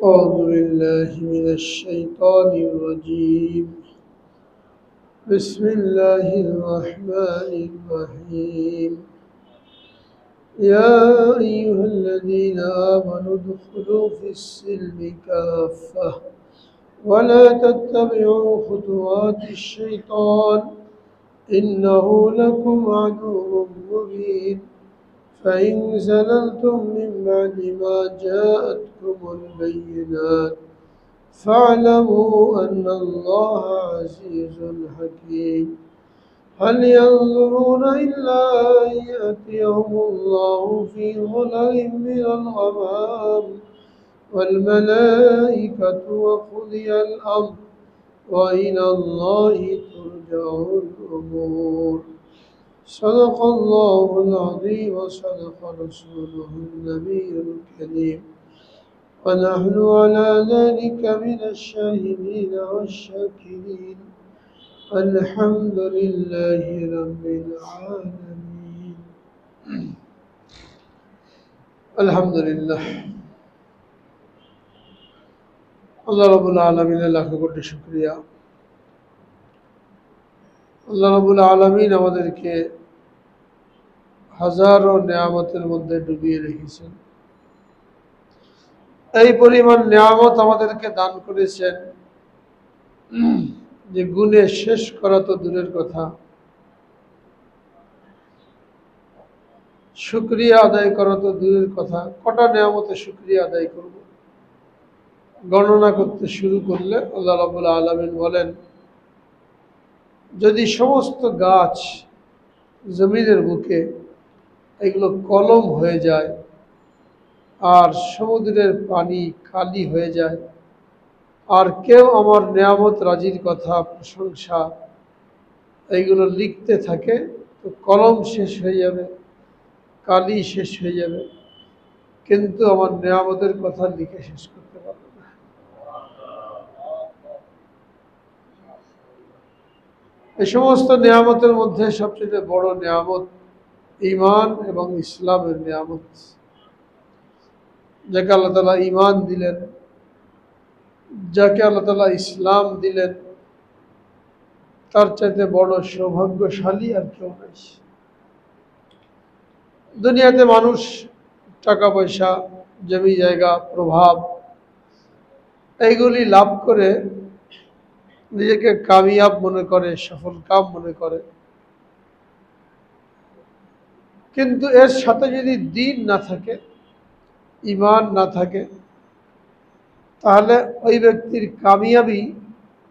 أعوذ بالله من الشيطان الرجيم. بسم الله الرحمن الرحيم. يا أيها الذين آمنوا ادخلوا في السلم كافة ولا تتبعوا خطوات الشيطان إنه لكم عدو مبين. فإن زللتم من بعد ما جاءتكم البينات فاعلموا أن الله عزيز حكيم. هل ينظرون إلا أن يأتيهم الله في ظلل من الغمام والملائكة وقضي الأمر وإلى الله ترجع الأمور. صدق الله العظيم وصدق رسوله النبي الكريم ونحن على ذلك من الشاهدين والشاكرين. الحمد لله رب العالمين. الحمد لله আল্লাহ রাব্বুল আলামিনের লাখ কোটি শুকরিয়া। আল্লাহ রাব্বুল আলামিন আমাদেরকে হাজারো নিয়ামতের মধ্যে ডুবিয়ে রেখেছেন। এই পরিমাণ নিয়ামত আমাদেরকে দান করেছেন যে গুণে শেষ করা তো দূরের কথা, শুকরিয়া আদায় করা তো দূরের কথা। কটা নিয়ামতে শুকরিয়া আদায় করব, গণনা করতে শুরু করলে আল্লাহ রাব্বুল আলামিন বলেন, যদি সমস্ত গাছ জমিনের বুকে এগুলো কলম হয়ে যায় আর সমুদ্রের পানি খালি হয়ে যায় আর কেউ আমার নিয়ামত রাজির কথা প্রশংসা এইগুলো লিখতে থাকে, তো কলম শেষ হয়ে যাবে, কালি শেষ হয়ে যাবে, কিন্তু আমার নিয়ামতের কথা লিখে শেষ করতে পারবে না। এই সমস্ত নিয়ামতের মধ্যে সবচেয়ে বড় নিয়ামত ঈমান এবং ইসলামের নিয়ামত। যাকে আল্লাহ তাআলা ঈমান দিলেন, যাকে আল্লাহ তাআলা ইসলাম দিলেন, তার চাইতে বড় সৌভাগ্যশালী আর কেউ নাই। দুনিয়াতে মানুষ টাকা পয়সা, জমি জায়গা, প্রভাব এইগুলি লাভ করে নিজেকে কামিয়াব মনে করে, সফল কাম মনে করে, কিন্তু এর সাথে যদি দ্বীন না থাকে, ঈমান না থাকে, তাহলে ওই ব্যক্তির কামিয়াবি,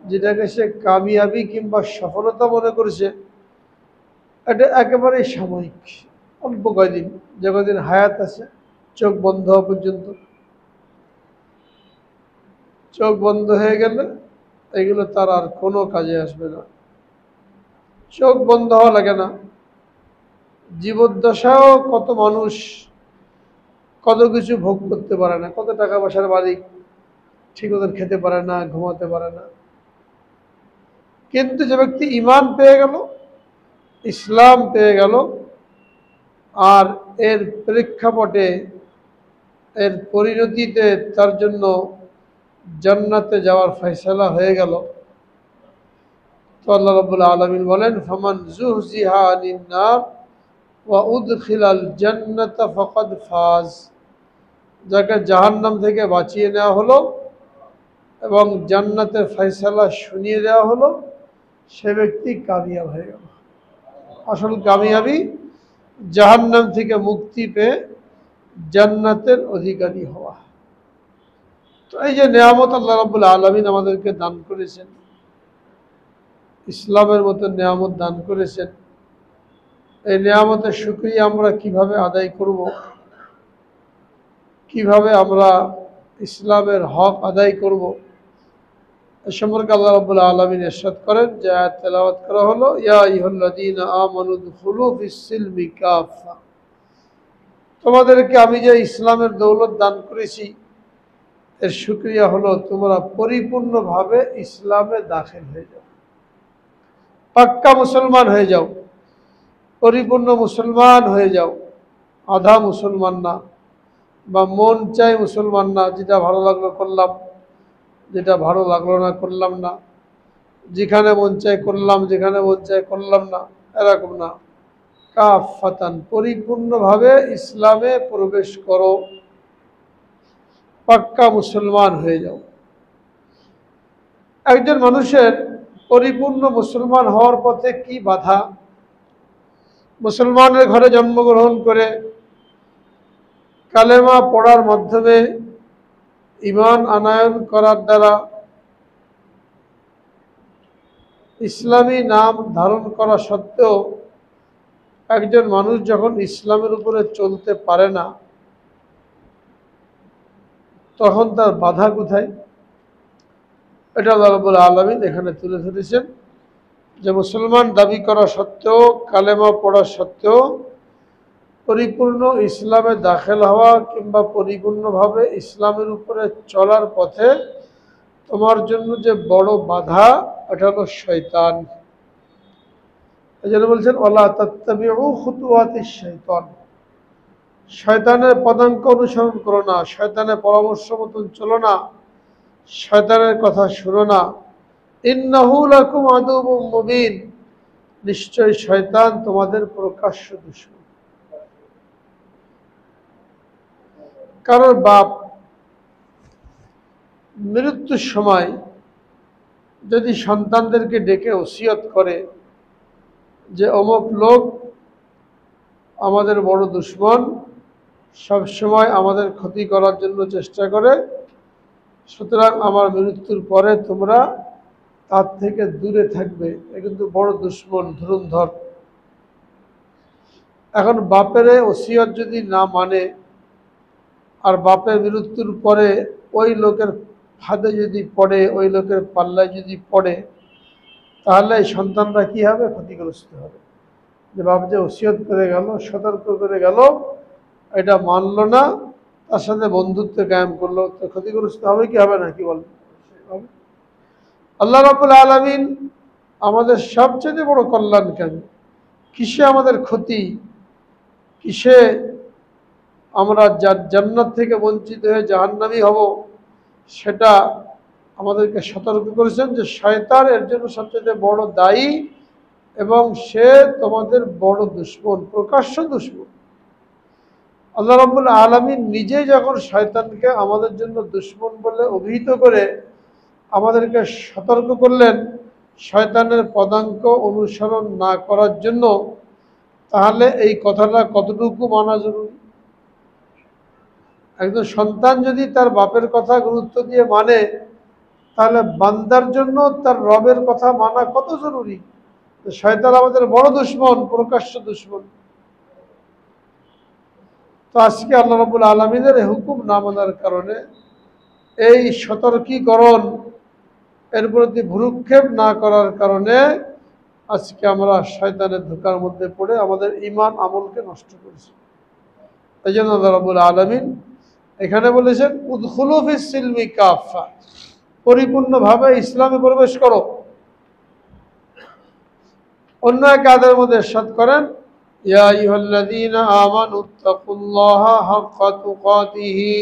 যেটাকে সে কামিয়াবি কিংবা সফলতা মনে করেছে, এটা একেবারেই সাময়িক, অল্প কয়দিন, যে কদিন হায়াত আছে, চোখ বন্ধ হওয়া পর্যন্ত। চোখ বন্ধ হয়ে গেলে এগুলো তার আর কোনো কাজে আসবে না। চোখ বন্ধ হওয়া লাগে না, জীবদ্দশাও কত মানুষ কত কিছু ভোগ করতে পারে না, কত টাকা পয়সার মালিক, ঠিক মতন খেতে পারে না, ঘুমাতে পারে না, কিন্তু যে ব্যক্তি ঈমান পেয়ে গেল, ইসলাম পেয়ে গেল, আর এর প্রেক্ষাপটে, এর পরিণতিতে তার জন্য জান্নাতে যাওয়ার ফয়সালা হয়ে গেল, তো আল্লাহ রাব্বুল আলামিন বলেন, ফামান যুহজিহা আনিন নার ওয়া উদখিলাল জান্নাতা ফাকাদ ফাজ। যাকে জাহান্নাম থেকে বাঁচিয়ে নেওয়া হলো এবং জান্নাতের ফয়সালা শুনিয়ে দেওয়া হলো, সে ব্যক্তি কামিয়াব হয়ে গেল। আসল কামিয়াবি জাহান্নাম থেকে মুক্তি পেয়ে জান্নাতের অধিকারী হওয়া। তো এই যে নিয়ামত আল্লাহ রাব্বুল আলামিন আমাদেরকে দান করেছেন, ইসলামের মতো নিয়ামত দান করেছেন, এই নিয়ামতের শুকরিয়া আমরা কিভাবে আদায় করব, কিভাবে আমরা ইসলামের হক আদায় করব, এ সম্পর্কে আল্লাহ রাব্বুল আলামিন ইরশাদ করেন, যে আয়াত তেলাওয়াত করা হলো, ইয়া আইয়ুহাল্লাযীনা আমানু দুখুলু ফিস-সিলমি কাফা। তোমাদেরকে আমি যে ইসলামের দৌলত দান করেছি, এর শুকরিয়া হলো তোমরা পরিপূর্ণভাবে ইসলামে দাখিল হয়ে যাও, পাক্কা মুসলমান হয়ে যাও, পরিপূর্ণ মুসলমান হয়ে যাও, আধা মুসলমান না, বা মন চাই মুসলমান না, যেটা ভালো লাগলো করলাম, যেটা ভালো লাগলো না করলাম না, যেখানে মন চাই করলাম, যেখানে মন চাই করলাম না, এরকম না। কাফাতান, পরিপূর্ণভাবে ইসলামে প্রবেশ করো, পাক্কা মুসলমান হয়ে যাও। একজন মানুষের পরিপূর্ণ মুসলমান হওয়ার পথে কি বাধা? মুসলমানের ঘরে জন্মগ্রহণ করে কালেমা পড়ার মাধ্যমে ঈমান আনয়ন করার দ্বারা ইসলামী নাম ধারণ করা সত্ত্বেও একজন মানুষ যখন ইসলামের উপরে চলতে পারে না, তখন তার বাধা কোথায়? এটা আল্লাহ রাব্বুল আলামিন এখানে তুলে ধরেছেন যে মুসলমান দাবি করা সত্ত্বেও, কালেমা পড়া সত্ত্বেও পরিপূর্ণ ইসলামে দাখিল হওয়া কিংবা পরিপূর্ণভাবে ইসলামের উপরে চলার পথে তোমার জন্য যে বড় বাধা, এটা হলো শয়তান। এই জন্য বলছেন ওয়ালা তাত্তাবিউ খুতুওয়াতিশ শাইতান, শয়তানের পদাঙ্ক অনুসরণ করো না, শয়তানের পরামর্শ মতন চলো না, শয়তানের কথা শুনো না। ইন্নাহু লাকুম আদুউম মুবিন, নিশ্চয় শয়তান তোমাদের প্রকাশ্য দুশমন। কারোর বাপ মৃত্যুর সময় যদি সন্তানদেরকে ডেকে ওসিয়ত করে যে অমুক লোক আমাদের বড় দুশমন, সবসময় আমাদের ক্ষতি করার জন্য চেষ্টা করে, সুতরাং আমার মৃত্যুর পরে তোমরা তার থেকে দূরে থাকবে, এ কিন্তু বড় দুশমন, ধুরন্ধর। এখন বাপের ওসিয়ত যদি না মানে আর বাপের মৃত্যুর পরে ওই লোকের ফাঁদে যদি পড়ে, ওই লোকের পাল্লায় যদি পড়ে, তাহলে এই সন্তানরা কি হবে? ক্ষতিগ্রস্ত হবে। যে বাপ যে ওসিয়ত করে গেল, সতর্ক করে গেল, এটা মানলো না, তার সাথে বন্ধুত্ব কায়েম করলো, তো ক্ষতিগ্রস্ত হবে কি হবে না? কি বলেন? আল্লাহ রাব্বুল আলামিন আমাদের সবচেয়ে বড় কল্যাণকামী। কিসে আমাদের ক্ষতি, কিসে আমরা জান্নাত থেকে বঞ্চিত হয়ে জাহান্নামী হব, সেটা আমাদেরকে সতর্ক করেছেন যে শয়তান এর জন্য সবচেয়ে বড় দায়ী এবং সে তোমাদের বড় দুশমন, প্রকাশ্য দুশমন। আল্লাহ রাব্বুল আলামিন নিজেই যখন শয়তানকে আমাদের জন্য দুশমন বলে অভিহিত করে আমাদেরকে সতর্ক করলেন শয়তানের পদাঙ্ক অনুসরণ না করার জন্য, তাহলে এই কথাটা কতটুকু মানা জরুরি? একজন সন্তান যদি তার বাপের কথা গুরুত্ব দিয়ে মানে, তাহলে বান্দার জন্য তার রবের কথা মানা কত জরুরি। শয়তান আমাদের বড় দুশমন, প্রকাশ্য দুশমন। তো আজকে আল্লাহ রাব্বুল আলামিনের এই হুকুম না মানার কারণে, এই সতর্কীকরণ এর প্রতি ভ্রুক্ষেপ না করার কারণে আজকে আমরা শয়তানের ধোঁকার মধ্যে পড়ে আমাদের ঈমান আমলকে নষ্ট করেছি। এই জন্য আল্লাহ রাব্বুল আলামিন এখানে বলেছেন উদখুলু ফিস সিলমি কাফা, পরিপূর্ণভাবে ইসলামে প্রবেশ করো। অন্য এক আয়াতের মধ্যে ইরশাদ করেন ইয়া আইয়ুহাল্লাযীনা আমানুত্তাকুল্লাহা হাক্কা তুকাতিহি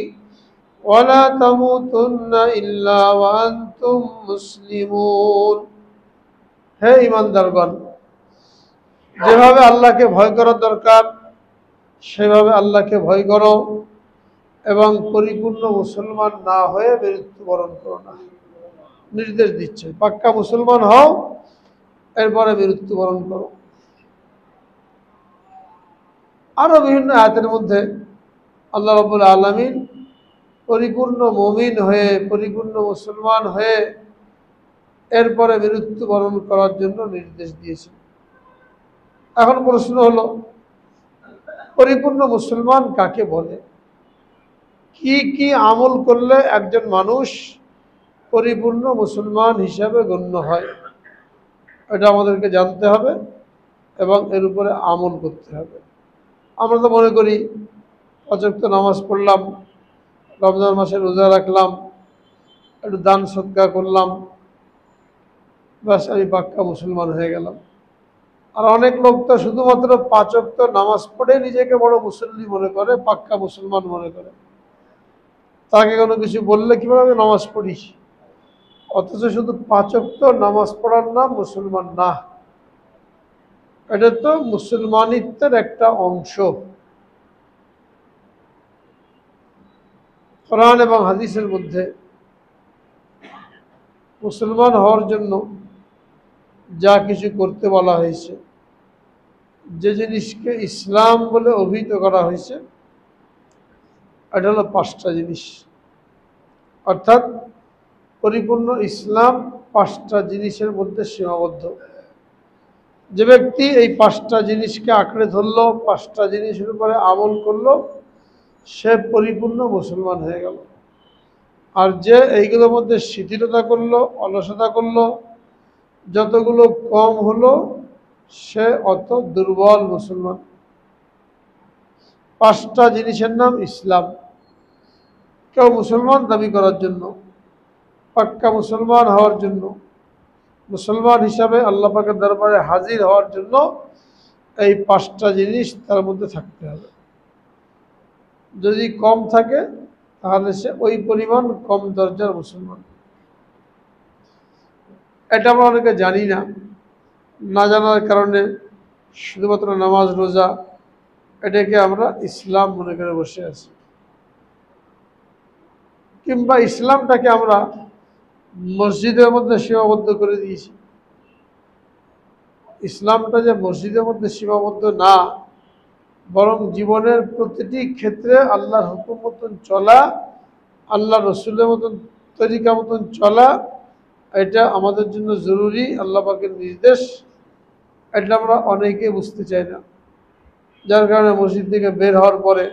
ওয়া লা তামুতুন্না ইল্লা ওয়া আনতুম মুসলিমুন। হে ঈমানদারগণ, যেভাবে আল্লাহকে ভয় করা দরকার সেভাবে আল্লাহকে ভয় করো এবং পরিপূর্ণ মুসলমান না হয়ে মৃত্যুবরণ করো না। নির্দেশ দিচ্ছে পাক্কা মুসলমান হও, এরপরে মৃত্যুবরণ করো। আরো বিভিন্ন আয়াতের মধ্যে আল্লাহ রাব্বুল আলামিন পরিপূর্ণ মুমিন হয়ে, পরিপূর্ণ মুসলমান হয়ে এরপরে মৃত্যুবরণ করার জন্য নির্দেশ দিয়েছেন। এখন প্রশ্ন হলো, পরিপূর্ণ মুসলমান কাকে বলে? কি কি আমল করলে একজন মানুষ পরিপূর্ণ মুসলমান হিসাবে গণ্য হয়? এটা আমাদেরকে জানতে হবে এবং এর উপরে আমল করতে হবে। আমরা তো মনে করি ৫ ওয়াক্ত নামাজ পড়লাম, রমজান মাসে রোজা রাখলাম, একটু দান সদকা করলাম, ব্যাস আমি পাক্কা মুসলমান হয়ে গেলাম। আর অনেক লোক তো শুধুমাত্র ৫ ওয়াক্ত নামাজ পড়ে নিজেকে বড় মুসল্লি মনে করে, পাক্কা মুসলমান মনে করে। তাকে কোনো কিছু বললে কীভাবে আমি নামাজ পড়ি, অথচ শুধু 5 ওয়াক্ত নামাজ পড়ার নাম মুসলমান না। এটা তো মুসলমানিত্বের একটা অংশ। কোরআন এবং হাদিসের মধ্যে মুসলমান হওয়ার জন্য যা কিছু করতে বলা হয়েছে, যে জিনিসকে ইসলাম বলে অভিহিত করা হয়েছে, এটা হলো 5টা জিনিস। অর্থাৎ পরিপূর্ণ ইসলাম 5টা জিনিসের মধ্যে সীমাবদ্ধ। যে ব্যক্তি এই 5টা জিনিসকে আঁকড়ে ধরলো, 5টা জিনিসের উপরে আমল করলো, সে পরিপূর্ণ মুসলমান হয়ে গেল। আর যে এইগুলোর মধ্যে শিথিলতা করলো, অলসতা করলো, যতগুলো কম হলো, সে অত দুর্বল মুসলমান। 5টা জিনিসের নাম ইসলাম। কেউ মুসলমান দাবি করার জন্য, পাক্কা মুসলমান হওয়ার জন্য, মুসলমান হিসাবে আল্লাহ পাকের দরবারে হাজির হওয়ার জন্য এই 5টা জিনিস তার মধ্যে থাকতে হবে। যদি কম থাকে তাহলে সে ওই পরিমাণ কম দরজার মুসলমান। এটা আমরা অনেকে জানি না, না জানার কারণে শুধুমাত্র নামাজ রোজা এটাকে আমরা ইসলাম মনে করে বসে আছি, কিংবা ইসলামটাকে আমরা মসজিদের মধ্যে সীমাবদ্ধ করে দিয়েছি। ইসলামটা যে মসজিদের মধ্যে সীমাবদ্ধ না, বরং জীবনের প্রতিটি ক্ষেত্রে আল্লাহর হুকুম মতন চলা, আল্লাহ রসুলের মতন তরিকা মতন চলা, এটা আমাদের জন্য জরুরি, আল্লাহ পাকের নির্দেশ। এটা আমরা অনেকে বুঝতে চাই না, যার কারণে মসজিদ থেকে বের হওয়ার পরে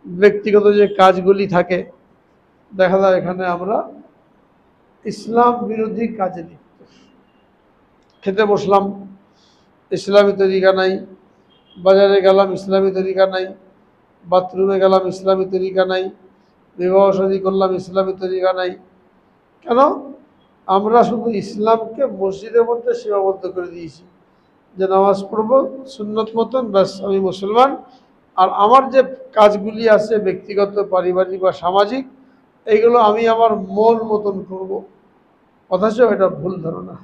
ব্যক্তিগত যে কাজগুলি থাকে, দেখা যায় এখানে আমরা ইসলাম বিরোধী কাজে লিপ্ত। খেতে বসলাম, ইসলামী তরিকা নাই, বাজারে গেলাম ইসলামী তরিকা নাই, বাথরুমে গেলাম ইসলামী তরিকা নাই, বিবাহ শাদী করলাম ইসলামী তরিকা নাই। কেন? আমরা শুধু ইসলামকে মসজিদের মধ্যে সীমাবদ্ধ করে দিয়েছি, যে নামাজ পড়ব সুন্নত মতন, ব্যাস আমি মুসলমান। আর আমার যে কাজগুলি আছে ব্যক্তিগত, পারিবারিক বা সামাজিক, এইগুলো আমি আমার মন মতন করব। অথচ এটা ভুল ধারণা।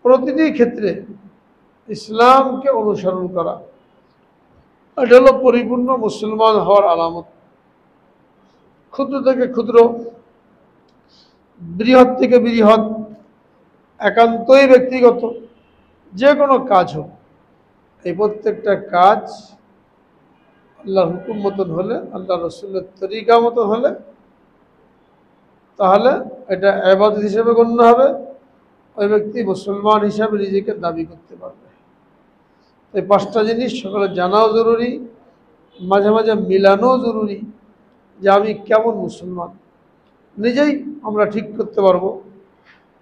প্রতিটি ক্ষেত্রে ইসলামকে অনুসরণ করা, এটা হলো পরিপূর্ণ মুসলমান হওয়ার আলামত। ক্ষুদ্র থেকে ক্ষুদ্র, বৃহৎ থেকে বৃহৎ, একান্তই ব্যক্তিগত যে কোনো কাজ হোক, এই প্রত্যেকটা কাজ আল্লাহর হুকুম মতন হলে, আল্লাহ রসুলের তরিকা মতো হলে, তাহলে এটা ইবাদত হিসেবে গণ্য হবে। ওই ব্যক্তি মুসলমান হিসাবে নিজেকে দাবি করতে পারবে। এই 5টা জিনিস সকলে জানাও জরুরি, মাঝে মাঝে মিলানো জরুরি, যে আমি কেমন মুসলমান। নিজেই আমরা ঠিক করতে পারবো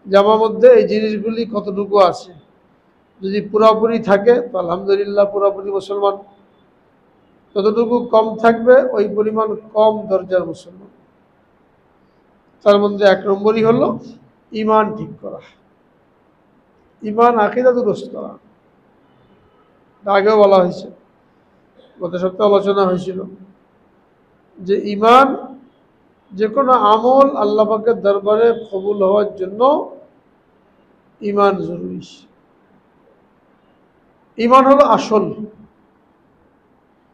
যে আমার মধ্যে এই জিনিসগুলি কতটুকু আছে। যদি পুরোপুরি থাকে তো আলহামদুলিল্লাহ, পুরোপুরি মুসলমান। যতটুকু কম থাকবে ওই পরিমাণ কম দরজার মুসলমান। তার মধ্যে 1 নম্বরই হলো ঈমান ঠিক করা, ঈমান আকীদা দুরস্ত করা। আগেও বলা হয়েছে, গত সপ্তাহে আলোচনা হয়েছিল যে ঈমান, যে কোনো আমল আল্লাহ পাকের দরবারে কবুল হওয়ার জন্য ঈমান জরুরি। ঈমান হলো আসল,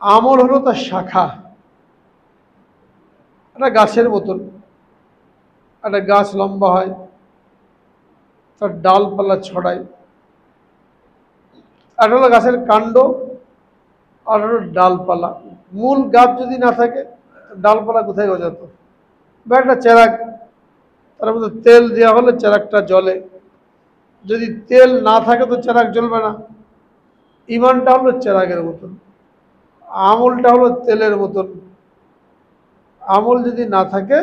আমল হলো তার শাখা। একটা গাছের মতন, একটা গাছ লম্বা হয়, তার ডালপালা ছড়ায়। একটা হলো গাছের কাণ্ড, আর হলো ডালপালা। মূল গাছ যদি না থাকে, ডালপালা কোথায় গজাতো? বা একটা চেরাগ, তার মধ্যে তেল দেওয়া হলে চেরাগটা জ্বলে। যদি তেল না থাকে তো চেরাগ জ্বলবে না। ঈমানটা হলো চেরাগের মতন, আমলটা হলো তেলের মতন। আমল যদি না থাকে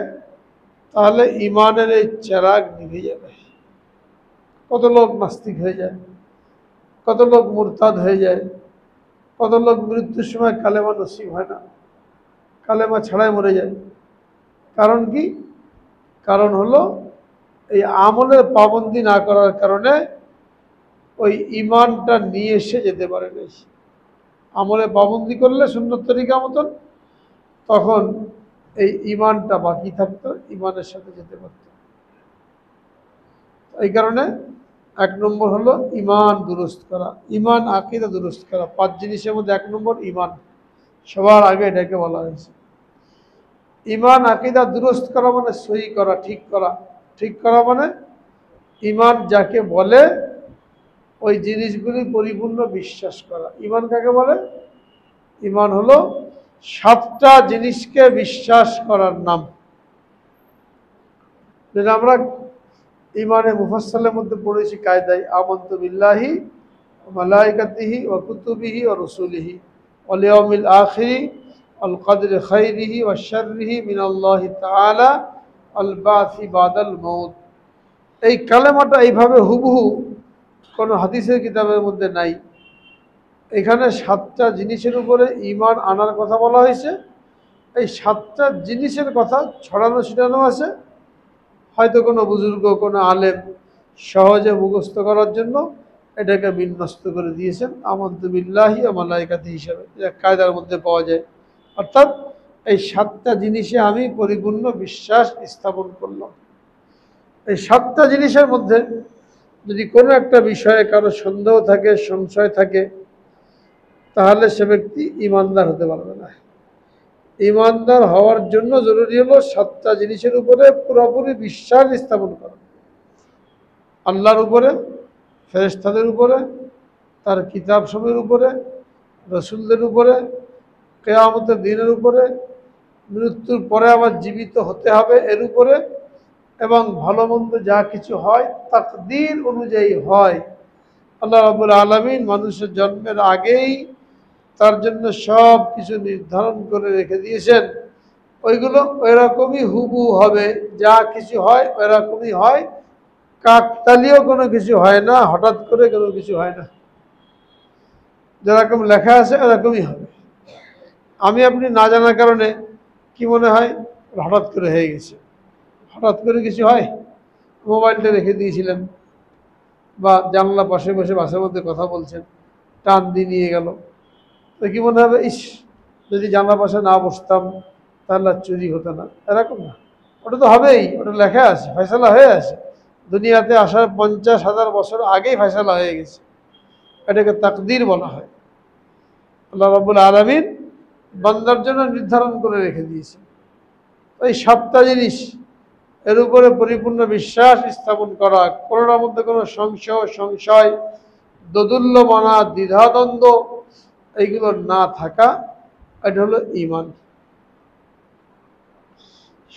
তাহলে ঈমানের এই চেরাগ নিভে যাবে। কত লোক নাস্তিক হয়ে যায়, কত লোক মুরতাদ হয়ে যায়, কত লোক মৃত্যুর সময় কালেমা নসিব হয় না, কালেমা ছাড়াই মরে যায়। কারণ কি? কারণ হলো এই আমলের পাবন্দি না করার কারণে ওই ঈমানটা নিয়ে এসে যেতে পারে না। আমলে পাবন্দি করলে সুন্নত তরিকা মতন, তখন এই ইমানটা বাকি থাকতো, ইমানের সাথে যেতে পারত। এই কারণে 1 নম্বর হলো ইমান দুরুস্ত করা, ইমান আকীদা দুরুস্ত করা। 5 জিনিসের মধ্যে 1 নম্বর ইমান, সবার আগে এটাকে বলা হয়েছে। ইমান আকীদা দুরুস্ত করা মানে সহি করা, ঠিক করা। ঠিক করা মানে ইমান যাকে বলে ওই জিনিসগুলি পরিপূর্ণ বিশ্বাস করা। ইমান কাকে বলে? ইমান হলো 7টা জিনিসকে বিশ্বাস করার নাম। যেটা আমরা ইমানে মুফাসসালের মধ্যে পড়েছি কায়দায়, আমানতু বিল্লাহি ওয়া মালাইকাতিহি ওয়া কুতুবিহি ওয়া রুসুলিহি ওয়াল ইয়াউমিল আখিরি ওয়াল কদরি খাইরিহি ওয়া শাররিহি মিনাল্লাহি তাআলা আল বাসি বাদাল মউত। এই কালেমাটা এইভাবে হুবহু কোনো হাদিসের কিতাবের মধ্যে নাই। এখানে 7টা জিনিসের উপরে ইমান আনার কথা বলা হয়েছে। এই 7টা জিনিসের কথা ছড়ানো ছিটানো আছে। হয়তো কোনো বুজুর্গ, কোনো আলেম সহজে মুখস্থ করার জন্য এটাকে বিন্যস্ত করে দিয়েছেন আমানতু বিল্লাহি ওয়া মালাইকাতিহি হিসাবে, যা কায়দার মধ্যে পাওয়া যায়। অর্থাৎ এই 7টা জিনিসে আমি পরিপূর্ণ বিশ্বাস স্থাপন করলাম। এই 7টা জিনিসের মধ্যে যদি কোনো একটা বিষয়ে কারো সন্দেহ থাকে, সংশয় থাকে, তাহলে সে ব্যক্তি ইমানদার হতে পারবে না। ইমানদার হওয়ার জন্য জরুরি হলো 7টা জিনিসের উপরে পুরোপুরি বিশ্বাস স্থাপন করা। আল্লাহর উপরে, ফেরেশতাদের উপরে, তার কিতাবসমূহের উপরে, রসুলদের উপরে, কিয়ামতের দিনের উপরে, মৃত্যুর পরে আবার জীবিত হতে হবে এর উপরে, এবং ভালো মন্দ যা কিছু হয় তাকদীর অনুযায়ী হয়। আল্লাহ রাব্বুল আলামিন মানুষের জন্মের আগেই তার জন্য সব কিছু নির্ধারণ করে রেখে দিয়েছেন। ওইগুলো ওইরকমই হুবহু হবে, যা কিছু হয় ওইরকমই হয়। কাকতালীয় কোনো কিছু হয় না, হঠাৎ করে কোনো কিছু হয় না। যেরকম লেখা আছে ওরকমই হবে। আমি আপনি না জানার কারণে কি মনে হয় হঠাৎ করে হয়ে গেছে। হঠাৎ করে কিছু হয়? মোবাইলটা রেখে দিয়েছিলেন বা জানলা পাশে বসে বাসের মধ্যে কথা বলছেন, টান দিয়ে নিয়ে গেল, তো কি মনে হবে, ইস যদি জানলা পাশে না বসতাম তাহলে আর চুরি হতো না। এরকম না, ওটা তো হবেই, ওটা লেখা আছে, ফয়সালা হয়ে আছে। দুনিয়াতে আসার 50,000 বছর আগেই ফয়সালা হয়ে গেছে। এটাকে তাকদীর বলা হয়। আল্লাহ রাব্বুল আলামিন বান্দার জন্য নির্ধারণ করে রেখে দিয়েছে। এই 7টা জিনিস এর উপরে পরিপূর্ণ বিশ্বাস স্থাপন করা, কোনোটার মধ্যে কোনো সংশয়, দোদুল্যমানা, দ্বিধাদ্বন্দ্ব এইগুলো না থাকা, এটা হলো ঈমান।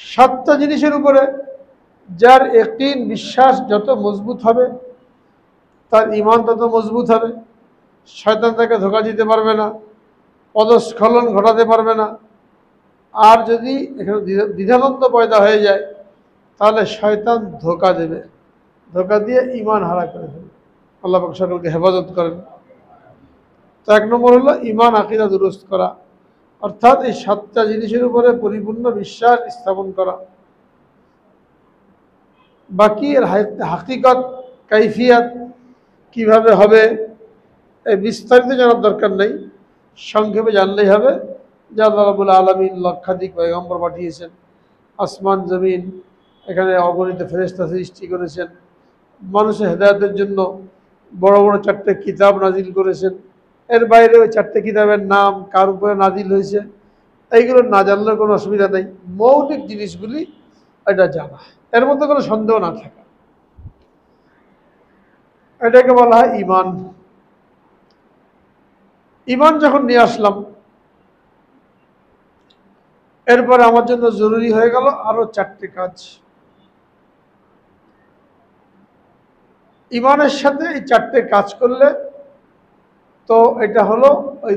7টা জিনিসের উপরে যার ইয়াকিন, বিশ্বাস যত মজবুত হবে তার ঈমান তত মজবুত হবে। শয়তান তাকে ধোঁকা দিতে পারবে না, পদস্খলন ঘটাতে পারবে না। আর যদি এখানে দ্বিধাদ্বন্দ্ব পয়দা হয়ে যায় তাহলে শয়তান ধোঁকা দেবে, ধোঁকা দিয়ে ঈমান হারা করে ফেলবে। আল্লাহ পাক সকলকে হেফাজত করেন। তো 1 নম্বর হলো ঈমান আকীদা দুরুস্ত করা, অর্থাৎ এই 7টা জিনিসের উপরে পরিপূর্ণ বিশ্বাস স্থাপন করা। বাকি এর হাকিকত, কাইফিয়াত কিভাবে হবে এই বিস্তারিত জানার দরকার নেই, সংক্ষেপে জানলেই হবে যে আল্লাহ রাব্বুল আলামিন লক্ষাধিক পয়গম্বর পাঠিয়েছেন, আসমান জমিন এখানে অগণিত ফেরেশতা সৃষ্টি করেছেন, মানুষের হেদায়েতের জন্য বড় বড় 4টে কিতাব নাজিল করেছেন। এর বাইরে ওই 4টে কিতাবের নাম কার উপরে নাজিল হয়েছে এইগুলো না জানলেও কোনো অসুবিধা নেই। মৌলিক জিনিসগুলি এটা জানা, এর মধ্যে কোনো সন্দেহ না থাকা, এটাকে বলা হয় ঈমান। ঈমান যখন নিয়ে আসলাম, এরপরে আমার জন্য জরুরি হয়ে গেল আরো 4টে কাজ। ঈমানের সাথে এই 4টে কাজ করলে তো এটা হলো ওই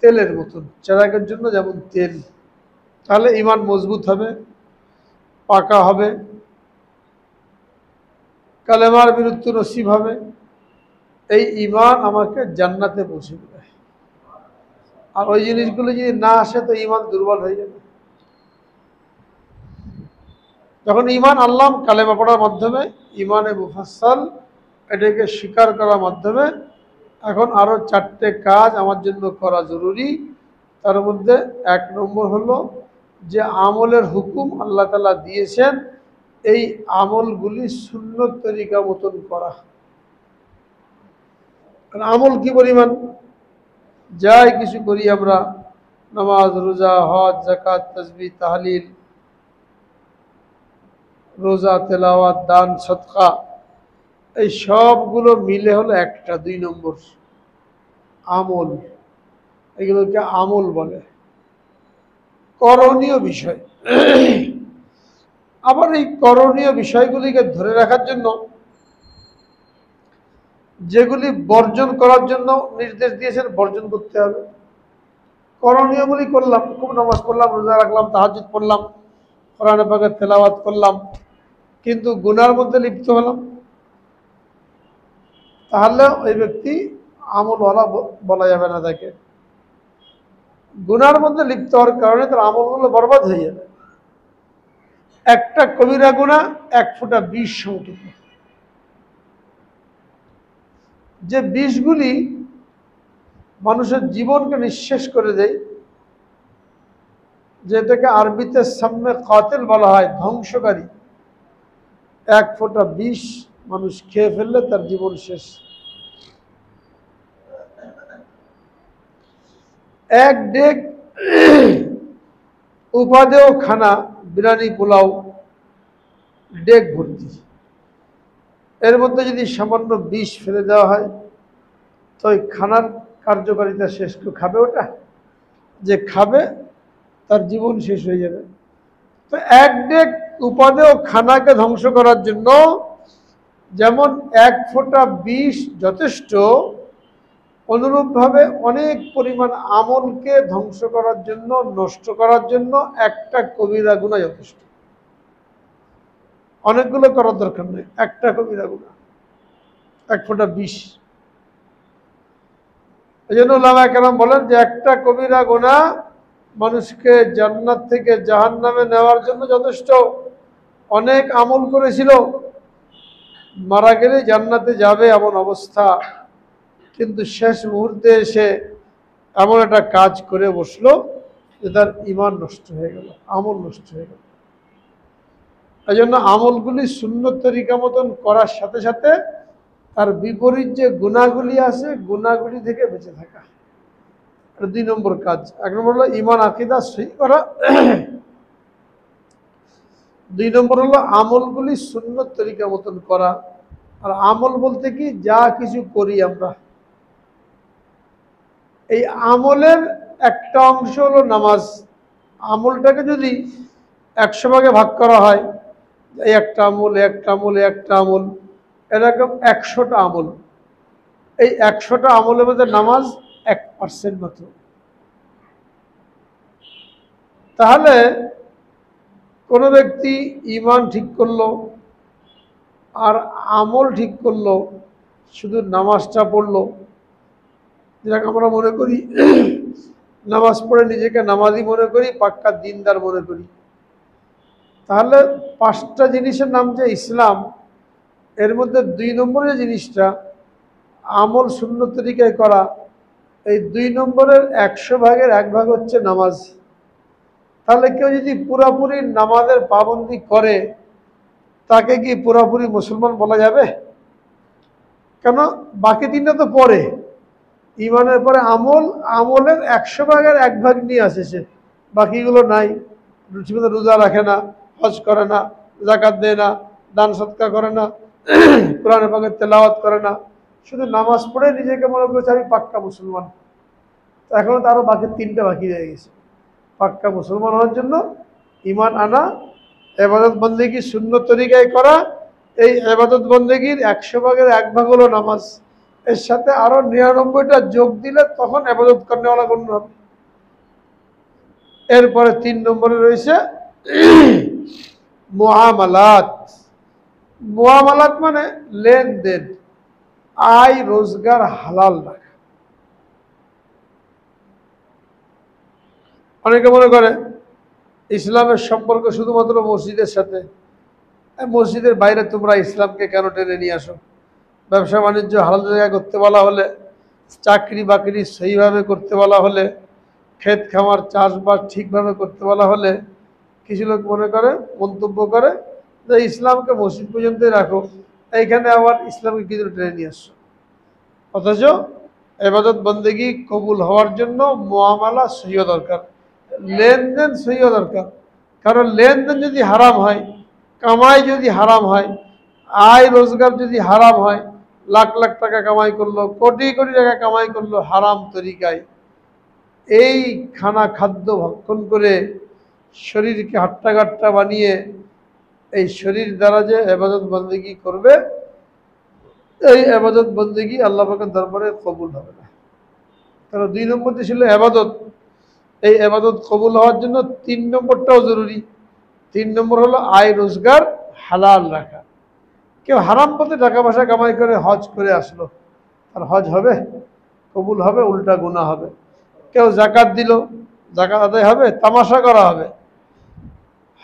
তেলের মতন, চেরাগের জন্য যেমন তেল, তাহলে ঈমান মজবুত হবে, পাকা হবে, কালেমার মৃত্যু নসিব হবে। এই ঈমান আমাকে জান্নাতে পৌঁছে দেবে। আর ওই জিনিসগুলো যদি না আসে তো ঈমান দুর্বল হয়ে যাবে। যখন ঈমান আনলাম কালেমা পড়ার মাধ্যমে, ঈমানে মুফাসসাল এটাকে স্বীকার করার মাধ্যমে, এখন আরো 4টে কাজ আমার জন্য করা জরুরি। তার মধ্যে 1 নম্বর হলো যে আমলের হুকুম আল্লাহ তাআলা দিয়েছেন, এই আমলগুলি সুন্নত তরিকা মতন করা। আমল কি পরিমাণ, যাই কিছু করি আমরা, নামাজ, রোজা, হজ, যাকাত, তাসবিহ, তাহলিল, রোজা, তেলাওয়াত, দান, সদকা, এই সবগুলো মিলে হলো একটা 2 নম্বর আমল। এগুলোকে আমল বলে, করণীয় বিষয়। আবার এই করণীয় বিষয়গুলিকে ধরে রাখার জন্য যেগুলি বর্জন করার জন্য নির্দেশ দিয়েছেন, বর্জন করতে হবে। করণীয়গুলি করলাম, খুব নামাজ পড়লাম, রোজা রাখলাম, তাহাজ্জুদ পড়লাম, কোরআন পাকের তেলাওয়াত করলাম, কিন্তু গুনার মধ্যে লিপ্ত হলাম, তাহলে ওই ব্যক্তি আমলওয়ালা বলা যাবে না। তাকে গুনার মধ্যে লিপ্ত হওয়ার কারণে তার আমলগুলো বরবাদ হয়ে যাবে। একটা কবিরা গুনাহ 1 ফোঁটা বিষ সমতুল্য। যে বিষগুলি মানুষের জীবনকে নিঃশেষ করে দেয়, যেটাকে আরবিতে সাম্মে কাতিল বলা হয়, ধ্বংসকারী, 1 ফোঁটা বিষ মানুষ খেয়ে ফেললে তার জীবন শেষ। এক ডেক উপাদেয় খানা, বিরিয়ানি, পোলাও, ডেক ভর্তি, এর মধ্যে যদি সামান্য বিষ ফেলে দেওয়া হয় তো ওই খানার কার্যকারিতা শেষ। কেউ খাবে ওটা? যে খাবে তার জীবন শেষ হয়ে যাবে। তো এক ডেক উপাদেয় খানাকে ধ্বংস করার জন্য যেমন 1 ফোঁটা বিষ যথেষ্ট, অনুরূপভাবে অনেক পরিমাণ আমলকে ধ্বংস করার জন্য, নষ্ট করার জন্য একটা কবিরা গুনাহ যথেষ্ট। অনেকগুলো করার দরকার নেই, একটা কবিরা গুনাহ, 1 ফোঁটা বিষ। এই জন্য উলামায়ে কেরাম বলেন যে একটা কবিরা গুনাহ মানুষকে জান্নাত থেকে জাহান্নামে নেওয়ার জন্য যথেষ্ট। অনেক আমল করেছিল, মারা গেলে জান্নাতে যাবে এমন অবস্থা, কিন্তু শেষ মুহূর্তে এসে এমন একটা কাজ করে বসলো যে তার ঈমান নষ্ট হয়ে গেল, আমল নষ্ট হয়ে গেল। এই জন্য আমলগুলি সুন্নত তরিকা মতন করার সাথে সাথে তার বিপরীত যে গুনাহগুলি আছে, গুনাহগুলি থেকে বেঁচে থাকা, এটা 2 নম্বর কাজ। 1 নম্বর হলো ঈমান আকীদা সহি করা, 2 নম্বর হলো আমলগুলি সুন্নত তরিকা মতন করা। আর আমল বলতে কি, যা কিছু করি আমরা, এই আমলের একটা অংশ হলো নামাজ। আমলটাকে যদি 100 ভাগে ভাগ করা হয়, এই একটা আমল, একটা আমল, একটা আমল, এরকম 100টা আমল। এই 100টা আমলের মধ্যে নামাজ 1% মাত্র। তাহলে কোনো ব্যক্তি ঈমান ঠিক করলো আর আমল ঠিক করলো, শুধু নামাজটা পড়লো, যাকে আমরা মনে করি নামাজ পড়ে নিজেকে নামাজি মনে করি, পাক্কা দিনদার মনে করি, তাহলে 5টা জিনিসের নাম যে ইসলাম, এর মধ্যে 2 নম্বরের জিনিসটা আমল সুন্নত তরিকায় করা, এই 2 নম্বরের 100 ভাগের 1 ভাগ হচ্ছে নামাজ। তাহলে কেউ যদি পুরাপুরি নামাজের পাবন্দি করে, তাকে কি পুরাপুরি মুসলমান বলা যাবে? কেন, বাকি 3টা তো পরে, ঈমানের পরে আমল, আমলের 100 ভাগের 1 ভাগ নিয়ে আসে সে, বাকিগুলো নাই। রোজা রাখে না, হজ করে না, যাকাত দেয় না, দান সদকা করে না, কোরআন পাকের তেলাওয়াত করে না, শুধু নামাজ পড়ে নিজেকে মনে করছে আমি পাক্কা মুসলমান। এখনো তারও বাকি 3টা বাকি রয়ে গেছে। পাক্কা মুসলমান হওয়ার জন্য ঈমান আনা, ইবাদত বন্দেগী সুন্নত তরিকায় করা, এই ইবাদত বন্দেগীর 100 ভাগের 1 ভাগ হলো নামাজ, এর সাথে আরো 99টা যোগ দিলে তখন ইবাদত করনেওয়ালা গণ্য হবে। এরপরে 3 নম্বরে রয়েছে মুআমালাত। মুআমালাত মানে লেনদেন, আয় রোজগার হালাল রাখা। অনেকে মনে করে ইসলামের সম্পর্ক শুধুমাত্র মসজিদের সাথে, মসজিদের বাইরে তোমরা ইসলামকে কেন টেনে নিয়ে আসো? ব্যবসা বাণিজ্য হালাল জায়গায় করতে বলা হলে, চাকরি বাকরি সেইভাবে করতে বলা হলে, ক্ষেত খামার চাষবাস ঠিকভাবে করতে বলা হলে কিছু লোক মনে করে, মন্তব্য করে যে ইসলামকে মসজিদ পর্যন্তই রাখো, এইখানে আবার ইসলামকে কিছু টেনে নিয়ে আসছো। অথচ এবাদত বন্দেগী কবুল হওয়ার জন্য মুআমালা সহিও দরকার, লেনদেন সহিও দরকার। কারণ লেনদেন যদি হারাম হয়, কামাই যদি হারাম হয়, আয় রোজগার যদি হারাম হয়, লাখ লাখ টাকা কামাই করলো, কোটি কোটি টাকা কামাই করলো হারাম তরিকায়, এই খাদ্য ভক্ষণ করে শরীরকে হাট্টা বানিয়ে এই শরীর দ্বারা যে এবাদত বন্দেগী করবে, এই আবাদত বন্দেগী আল্লাহ পাকের দরবারে কবুল হবে না। কারণ 2 নম্বরটি ছিল আবাদত। এই আবাদত কবুল হওয়ার জন্য 3 নম্বরটাও জরুরি। 3 নম্বর হলো আয় রোজগার হালাল রাখা। কেউ হারাম পথে টাকা পয়সা কামাই করে হজ করে আসলো, আর হজ হবে? কবুল হবে? উল্টা গুনাহ হবে। কেউ জাকাত দিল, জাকাত আদায় হবে? তামাশা করা হবে।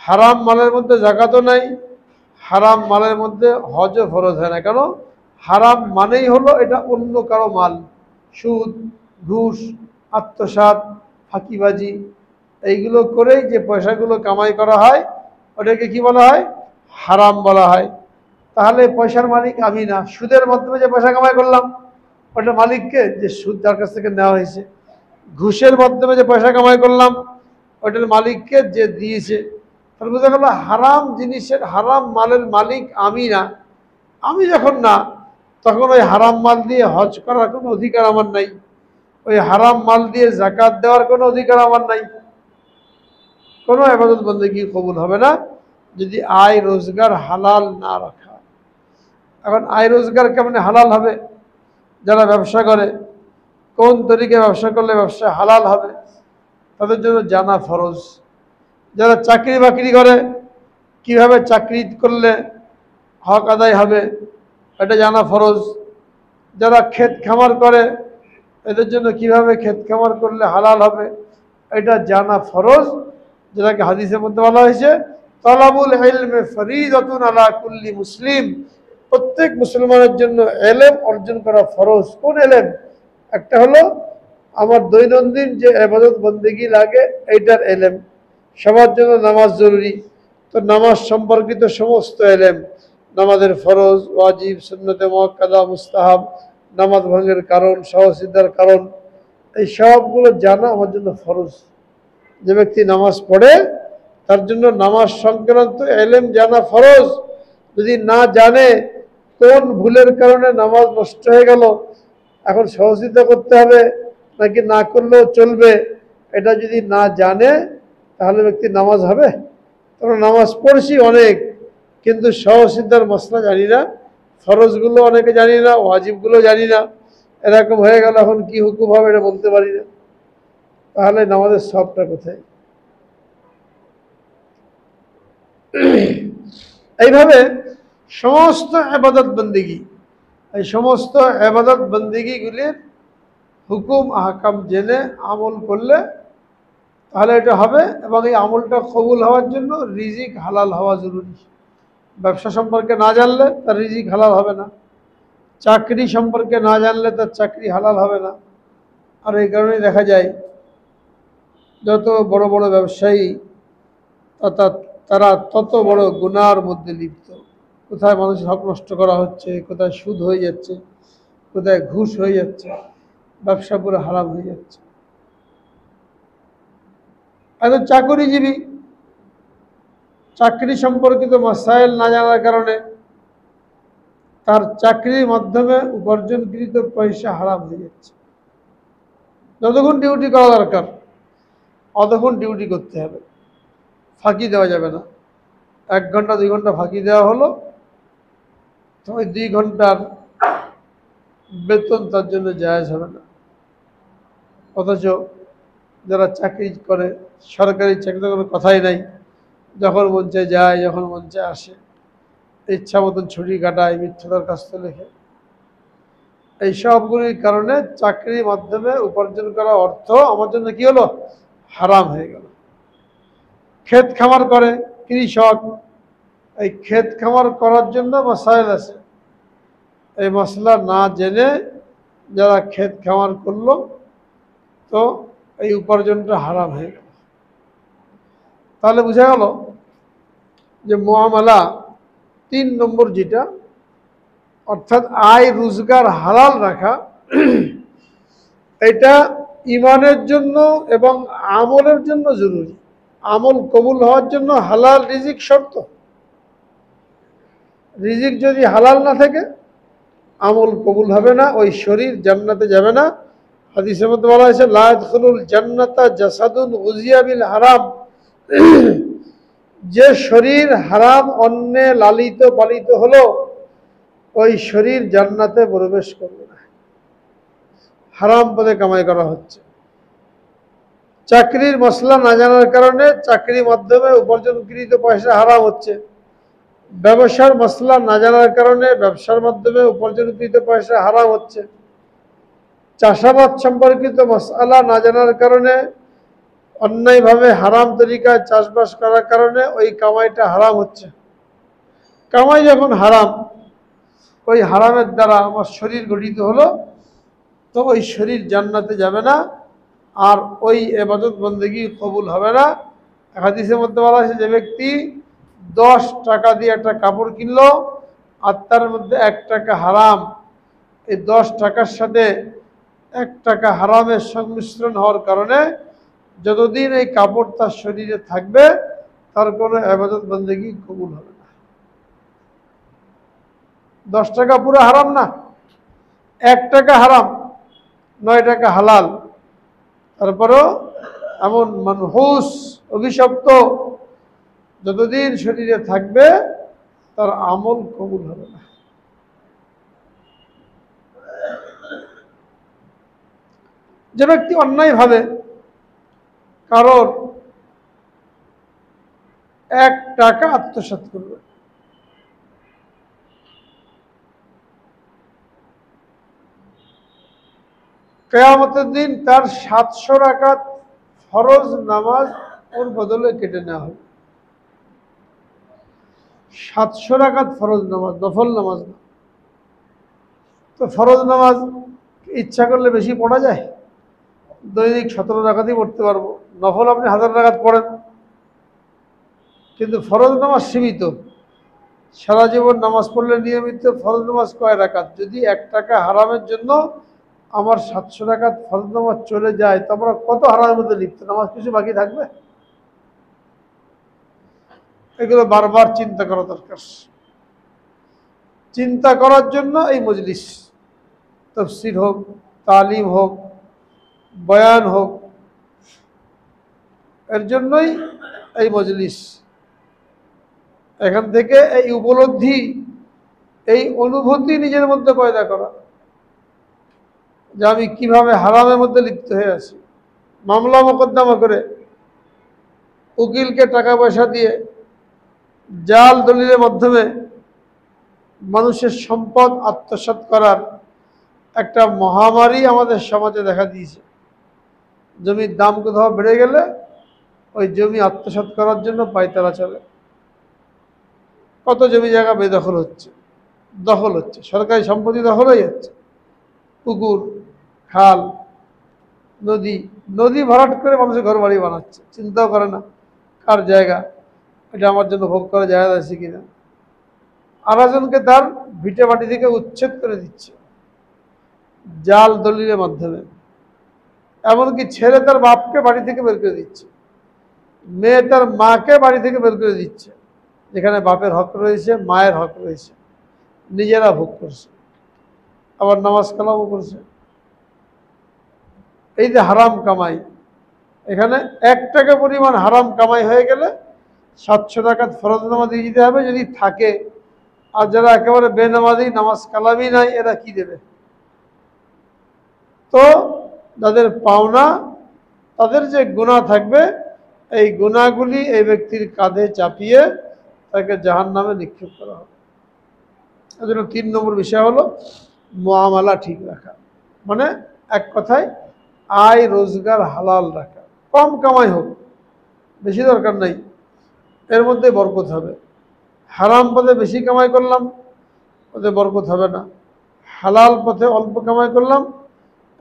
হারাম মালের মধ্যে জাকাতও নাই, হারাম মালের মধ্যে হজও ফরজ হয় না। কেন? হারাম মানেই হলো এটা অন্য কারো মাল। সুদ, ঘুষ, আত্মসাৎ, ফাঁকিবাজি, এইগুলো করেই যে পয়সাগুলো কামাই করা হয় ওটাকে কি বলা হয়? হারাম বলা হয়। তাহলে পয়সার মালিক আমি না। সুদের মাধ্যমে যে পয়সা কামাই করলাম ওটা মালিককে, যে সুদ যার কাছ থেকে নেওয়া হয়েছে। ঘুষের মাধ্যমে যে পয়সা কামাই করলাম ওটার মালিককে, যে দিয়েছে। তাহলে বোঝা গেল হারাম জিনিসের, হারাম মালের মালিক আমি না। আমি যখন না, তখন ওই হারাম মাল দিয়ে হজ করার কোনো অধিকার আমার নাই, ওই হারাম মাল দিয়ে জাকাত দেওয়ার কোনো অধিকার আমার নাই। কোনো ইবাদত বন্দেগী কবুল হবে না যদি আয় রোজগার হালাল না রাখা। এখন আয় রোজগার কেমনে হালাল হবে? যারা ব্যবসা করে, কোন তরিকে ব্যবসা করলে ব্যবসা হালাল হবে তাদের জন্য জানা ফরজ। যারা চাকরি বাকরি করে, কিভাবে চাকরি করলে হক আদায় হবে এটা জানা ফরজ। যারা ক্ষেত খামার করে এদের জন্য কিভাবে ক্ষেত খামার করলে হালাল হবে এটা জানা ফরজ, যেটাকে হাদিসের মধ্যে বলা হয়েছে তালাবুল ইলমি ফরিদাতুন আলা কুল্লি মুসলিম। প্রত্যেক মুসলমানের জন্য এলেম অর্জন করা ফরজ। কোন এলেম? একটা হলো আমার দৈনন্দিন যে ইবাদত বন্দেগী লাগে এইটার এলেম। সবার জন্য নামাজ জরুরি, তো নামাজ সম্পর্কিত সমস্ত এলেম, নামাজের ফরজ, ওয়াজিব, সুন্নতে মুআক্কাদা, মুস্তাহাব, নামাজ ভাঙের কারণ, সহসিদ্ধার কারণ, এই সবগুলো জানা আমার জন্য ফরজ। যে ব্যক্তি নামাজ পড়ে তার জন্য নামাজ সংক্রান্ত এলেম জানা ফরজ। যদি না জানে কোন ভুলের কারণে নামাজ নষ্ট হয়ে গেল, এখন সহযোগিতা করতে হবে নাকি না করলেও চলবে, এটা যদি না জানে তাহলে ব্যক্তি নামাজ হবে? আমরা নামাজ পড়ছি অনেক, কিন্তু সহসিদ্ধার মশলা জানি না, ফরজগুলো অনেকে জানি না, ওয়াজিবগুলো জানি না। এরকম হয়ে গেল, এখন কি হুকুম হবে এটা বলতে পারি না। তাহলে নামাজের সবটা কোথায়? এইভাবে সমস্ত ইবাদত বন্দেগী, এই সমস্ত ইবাদত বন্দেগীগুলির হুকুম আহকাম জেনে আমল করলে তাহলে এটা হবে। এবং এই আমলটা কবুল হওয়ার জন্য রিজিক হালাল হওয়া জরুরি। ব্যবসা সম্পর্কে না জানলে তার রিজিক হালাল হবে না, চাকরি সম্পর্কে না জানলে তার চাকরি হালাল হবে না। আর এই কারণেই দেখা যায় যত বড় বড় ব্যবসায়ী তারা তত বড় গুনার মধ্যে লিপ্ত। কোথায় মানুষের হক নষ্ট করা হচ্ছে, কোথায় সুদ হয়ে যাচ্ছে, কোথায় ঘুষ হয়ে যাচ্ছে, ব্যবসা পুরো হারাম হয়ে যাচ্ছে। একজন চাকরিজীবী, চাকরি সম্পর্কিত মাসাইল না জানার কারণে তার চাকরির মাধ্যমে উপার্জনকৃত পয়সা হারাম হয়ে যাচ্ছে। যতক্ষণ ডিউটি করা দরকার অতক্ষণ ডিউটি করতে হবে, ফাঁকি দেওয়া যাবে না। 1 ঘন্টা 2 ঘন্টা ফাঁকি দেওয়া হলো, তো ওই 2 ঘন্টার বেতন তার জন্য জায়েজ হবে না। অথচ যারা চাকরি করে, সরকারি চাকরিতে কোনো কথাই নাই, যখন মন চায় যায়, যখন মন চায় আসে, ইচ্ছা মতন ছুটি কাটায়, মিথ্যা দরখাস্ত লেখে। এই সবগুলির কারণে চাকরির মাধ্যমে উপার্জন করা অর্থ আমার জন্য কি হলো? হারাম হয়ে গেল। ক্ষেত খামার করে কৃষক, এই ক্ষেত খামার করার জন্য মাসাইল আছে। এই মশলা না জেনে যারা ক্ষেত খামার করলো, তো এই উপার্জনটা হারাম হয়ে গেল। তাহলে বোঝা গেল যে মুআমালা 3 নম্বর যেটা, অর্থাৎ আয় রোজগার হালাল রাখা, এটা ইমানের জন্য এবং আমলের জন্য জরুরি। আমল কবুল হওয়ার জন্য হালাল রিজিক শর্ত। রিজিক যদি হালাল না থাকে আমল কবুল হবে না, ওই শরীর জান্নাতে যাবে না। হাদিসের মধ্যে বলা হয়েছে লা ইয়াদখুলুল জান্নাতা জাসাদুন গুযিয়া বিল হারাম। যে শরীর হারাম অন্নে লালিত পালিত হলো ওই শরীর জান্নাতে প্রবেশ করবে না। হারাম পদে কামাই করা হচ্ছে। চাকরির মসলা না জানার কারণে চাকরির মাধ্যমে উপার্জনকৃত পয়সা হারাম হচ্ছে। ব্যবসার মসলা না জানার কারণে ব্যবসার মাধ্যমে উপার্জনকৃত পয়সা হারাম হচ্ছে। চাষাবাদ সম্পর্কিত মসলা না জানার কারণে অন্যায়ভাবে হারাম তরিকায় চাষবাস করার কারণে ওই কামাইটা হারাম হচ্ছে। কামাই যখন হারাম, ওই হারামের দ্বারা আমার শরীর গঠিত হলো, তো ওই শরীর জান্নাতে যাবে না, আর ওই ইবাদত বন্দেগী কবুল হবে না। হাদিসের মধ্যে বলা আছে যে ব্যক্তি 10 টাকা দিয়ে একটা কাপড় কিনলো আর তার মধ্যে 1 টাকা হারাম, এই 10 টাকার সাথে 1 টাকা হারামের সংমিশ্রণ হওয়ার কারণে যতদিন এই কাপড় তার শরীরে থাকবে তার কোনো ইবাদত বন্দেগী কবুল হবে না। 10 টাকা পুরো হারাম না, 1 টাকা হারাম, 9 টাকা হালাল, তারপরও এমন মানহুস অভিশপ্ত যতদিন শরীরে থাকবে তার আমল কবুল হবে না। যে ব্যক্তি অন্যায়ভাবে কারোর 1 টাকা আত্মসাৎ করবে, কিয়ামতের দিন তার 700 রাকাত ফরজ নামাজ ওর বদলে কেটে নেওয়া হবে। 700 রাকাত ফরজ নামাজ, নফল নামাজ না। তো ফরজ নামাজ ইচ্ছা করলে বেশি পড়া যায়, দৈনিক 17 রাকাতই পড়তে পারবো। নফল আপনি 1000 রাকাত পড়েন, কিন্তু ফরজ নামাজ সীমিত। সারা জীবন নামাজ পড়লে নিয়মিত ফরজ নামাজ কয় রাকাত? যদি 1 টাকা হারামের জন্য আমার 700 রাকাত ফরজ নামাজ চলে যায়, তো আমরা কত হারামের মধ্যে লিপ্ত, নামাজ কিছু বাকি থাকবে? এগুলো বারবার চিন্তা করা দরকার। চিন্তা করার জন্য এই মজলিস, তাফসীর হোক, তালিম হোক, বয়ান হোক, এর জন্যই এই মজলিস। এখান থেকে এই উপলব্ধি, এই অনুভূতি নিজের মধ্যে পয়দা করা যে আমি কিভাবে হারামের মধ্যে লিপ্ত হয়ে আছি। মামলা মোকদ্দমা করে উকিলকে টাকা পয়সা দিয়ে জাল দলিলের মাধ্যমে মানুষের সম্পদ আত্মসাৎ করার একটা মহামারী আমাদের সমাজে দেখা দিয়েছে। জমির দাম কোথাও বেড়ে গেলে ওই জমি আত্মসাৎ করার জন্য পায়তারা চলে। কত জমি জায়গা বেদখল হচ্ছে, দখল হচ্ছে, সরকারি সম্পত্তি দখল হয়ে যাচ্ছে। পুকুর, খাল, নদী, নদী ভরাট করে মানুষের ঘর বাড়ি বানাচ্ছে, চিন্তাও করে না কার জায়গা, এটা আমার জন্য ভোগ করা জায়গা আছে কিনা। আরেকজনকে তার ভিটে মাটি থেকে উচ্ছেদ করে দিচ্ছে জাল দলিলের মাধ্যমে। এমনকি ছেলে তার বাপকে বাড়ি থেকে বের করে দিচ্ছে, মেয়ে তার মাকে বাড়ি থেকে বের করে দিচ্ছে, যেখানে বাপের হক রয়েছে, মায়ের হক রয়েছে, নিজেরা ভোগ করছে, আবার নামাজ কালামও করছে। এই যে হারাম কামাই, এখানে 1 টাকা পরিমাণ হারাম কামাই হয়ে গেলে 700 টাকা ফরজ নামাজ দিয়ে দিতে হবে যদি থাকে। আর যারা একেবারে বেনামাজি, নামাজ কালামই নাই, এরা কি দেবে? তো যাদের পাওনা, তাদের যে গুনাহ থাকবে, এই গুনাহগুলি এই ব্যক্তির কাঁধে চাপিয়ে তাকে জাহান্নামে নিক্ষেপ করা হবে। এজন্য 3 নম্বর বিষয় হলো মুআমালা ঠিক রাখা, মানে এক কথায় আয় রোজগার হালাল রাখা। কম কামাই হোক, বেশি দরকার নাই, এর মধ্যে বরকত হবে। হারাম পথে বেশি কামাই করলাম, ওতে বরকত হবে না। হালাল পথে অল্প কামাই করলাম,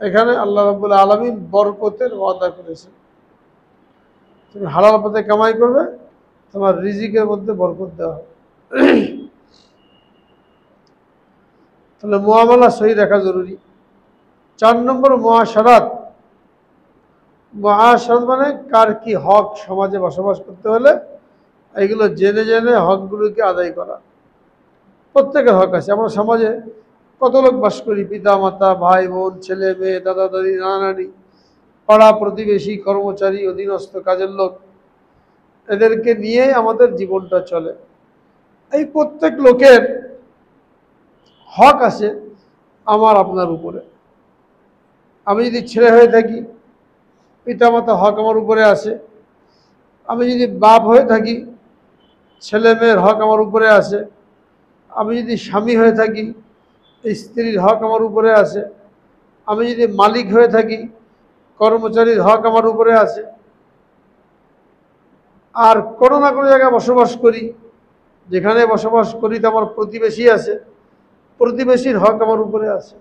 এখানে আল্লাহ রাব্বুল আলামিন বরকতের ওয়াদা করেছেন। তুমি হালাল পথে কামাই করবে, তোমার রিজিকের মধ্যে বরকত দেওয়া হবে। তাহলে মুআমালা সহি রাখা জরুরি। 4 নম্বর মুআশারাত। মুআশারাত মানে কার কি হক, সমাজে বসবাস করতে হলে এগুলো জেনে জেনে হকগুলোকে আদায় করা। প্রত্যেকের হক আছে। আমরা সমাজে কত লোক বাস করি, পিতা মাতা, ভাই বোন, ছেলে মেয়ে, দাদা দাদি, নানা নানি, পাড়া প্রতিবেশী, কর্মচারী, অধীনস্থ, কাজের লোক, এদেরকে নিয়ে আমাদের জীবনটা চলে। এই প্রত্যেক লোকের হক আছে আমার আপনার উপরে। আমি যদি ছেলে হয়ে থাকি, পিতামাতা হক আমার উপরে আছে। আমি যদি বাপ হয়ে থাকি, ছেলে মেয়ের হক আমার উপরে আছে। আমি যদি স্বামী হয়ে থাকি, স্ত্রীর হক আমার উপরে আছে। আমি যদি মালিক হয়ে থাকি, কর্মচারীর হক আমার উপরে আছে। আর কোনো না কোনো জায়গায় বসবাস করি, যেখানে বসবাস করি তো আমার প্রতিবেশী আছে, প্রতিবেশীর হক আমার উপরে আছে।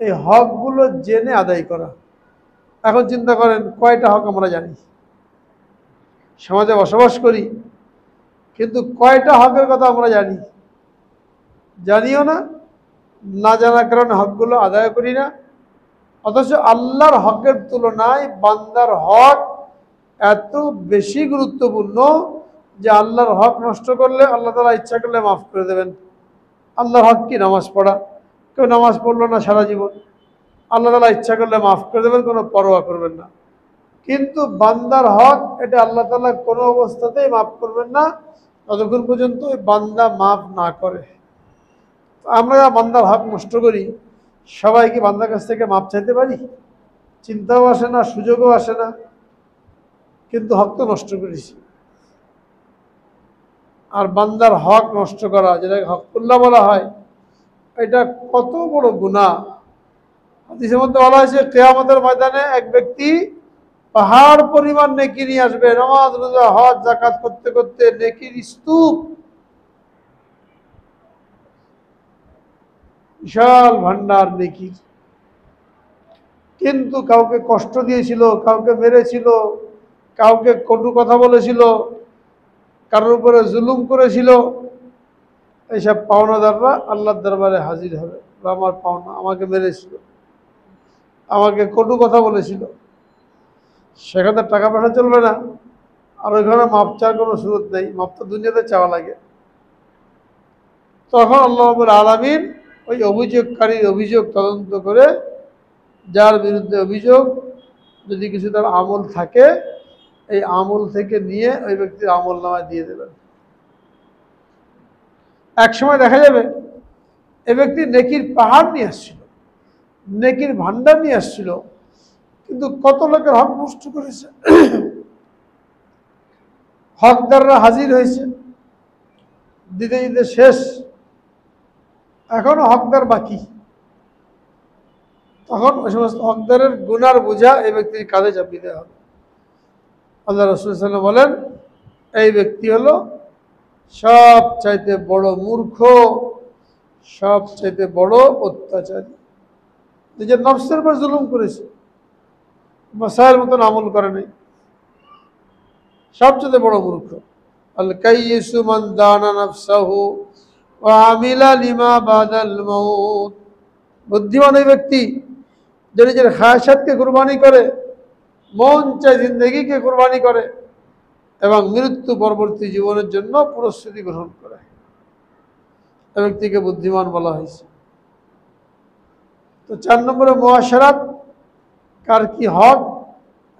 এই হকগুলো জেনে আদায় করা। এখন চিন্তা করেন, কয়টা হক আমরা জানি? সমাজে বসবাস করি, কিন্তু কয়টা হকের কথা আমরা জানি? জানিও না, না জানার কারণে হকগুলো আদায় করি না। অথচ আল্লাহর হকের তুলনায় বান্দার হক এত বেশি গুরুত্বপূর্ণ যে আল্লাহর হক নষ্ট করলে আল্লাহ তাআলা ইচ্ছা করলে মাফ করে দেবেন। আল্লাহর হক কি? নামাজ পড়া। কেউ নামাজ পড়লো না সারা জীবন, আল্লাহ তাআলা ইচ্ছা করলে মাফ করে দেবেন, কোনো পরোয়া করবেন না। কিন্তু বান্দার হক, এটা আল্লাহ তাআলা কোনো অবস্থাতেই মাফ করবেন না ততক্ষণ পর্যন্ত ওই বান্দা মাফ না করে। আমরা বান্দার হক নষ্ট করি, সবাই কি বান্দার কাছ থেকে মাপ চাইতে পারি? চিন্তাও আসে না, সুযোগও আসে না, কিন্তু হক তো নষ্ট করেছি। আর বান্দার হক নষ্ট করা, যেটাকে হকুল্লাহ বলা হয়, এটা কত বড় গুনাহ। হাদিসের মধ্যে বলা হয়েছে কিয়ামতের ময়দানে এক ব্যক্তি পাহাড় পরিমাণ নেকি নিয়ে আসবে, নামাজ, রোজা, হজ, যাকাত করতে করতে নেকির স্তূপ, বিশাল ভান্ডার নেকির। কিন্তু কাউকে কষ্ট দিয়েছিল, কাউকে মেরেছিল, কাউকে কটু কথা বলেছিল, কারোর উপরে জুলুম করেছিল, এইসব পাওনাদাররা আল্লাহর দরবারে হাজির হবে। আমার পাওনা, আমাকে মেরেছিল, আমাকে কটু কথা বলেছিল। সেখানে টাকা পয়সা চলবে না, আর ওইখানে মাপ চাওয়ার কোনো সুযোগ নেই। মাপ তো দুনিয়াতে চাওয়া লাগে। তখন আল্লাহ রাব্বুল আলামিন ওই অভিযোগকারীর অভিযোগ তদন্ত করে, যার বিরুদ্ধে অভিযোগ, যদি কিছু তার আমল থাকে, এই আমল থেকে নিয়ে ওই ব্যক্তির আমল নামায় দিয়ে দেবেন। এক সময় দেখা যাবে এ ব্যক্তি নেকির পাহাড় নিয়ে আসছিল, নেকির ভান্ডার নিয়ে আসছিল, কিন্তু কত লোকের হক নষ্ট করেছে। হকদাররা হাজির হয়েছে, দিতে দিতে শেষ, এখনো হকদার বাকি। তখন ওই সমস্ত হকদারের গুনার বোঝা এই ব্যক্তির কাঁধে চাপিয়ে দেওয়া হবে। আল্লাহ রাসূল সাল্লাল্লাহু আলাইহি ওয়াসাল্লাম বলেন, এই ব্যক্তি হলো সব চাইতে বড় মূর্খ, সব চাইতে বড় অত্যাচারী। নিজের নফসের উপর জুলুম করেছে, মাসায়ের মতন আমল করে নাই, সবচেয়ে বড় মূর্খ। আল কাইয়িসু মান দানা নাফসাহু ওয়া আমিলা লিমা বাদাল মাউত। বুদ্ধিমান ওই ব্যক্তি যে নিজের খায়াসাতকে কুরবানি করে, মন চায় জিন্দেগিকে কুরবানি করে এবং মৃত্যু পরবর্তী জীবনের জন্য প্রস্তুতি গ্রহণ করে। এই ব্যক্তিকে বুদ্ধিমান বলা হয়েছে। তো 4 নম্বরে মুআশারাত, কার কি হক,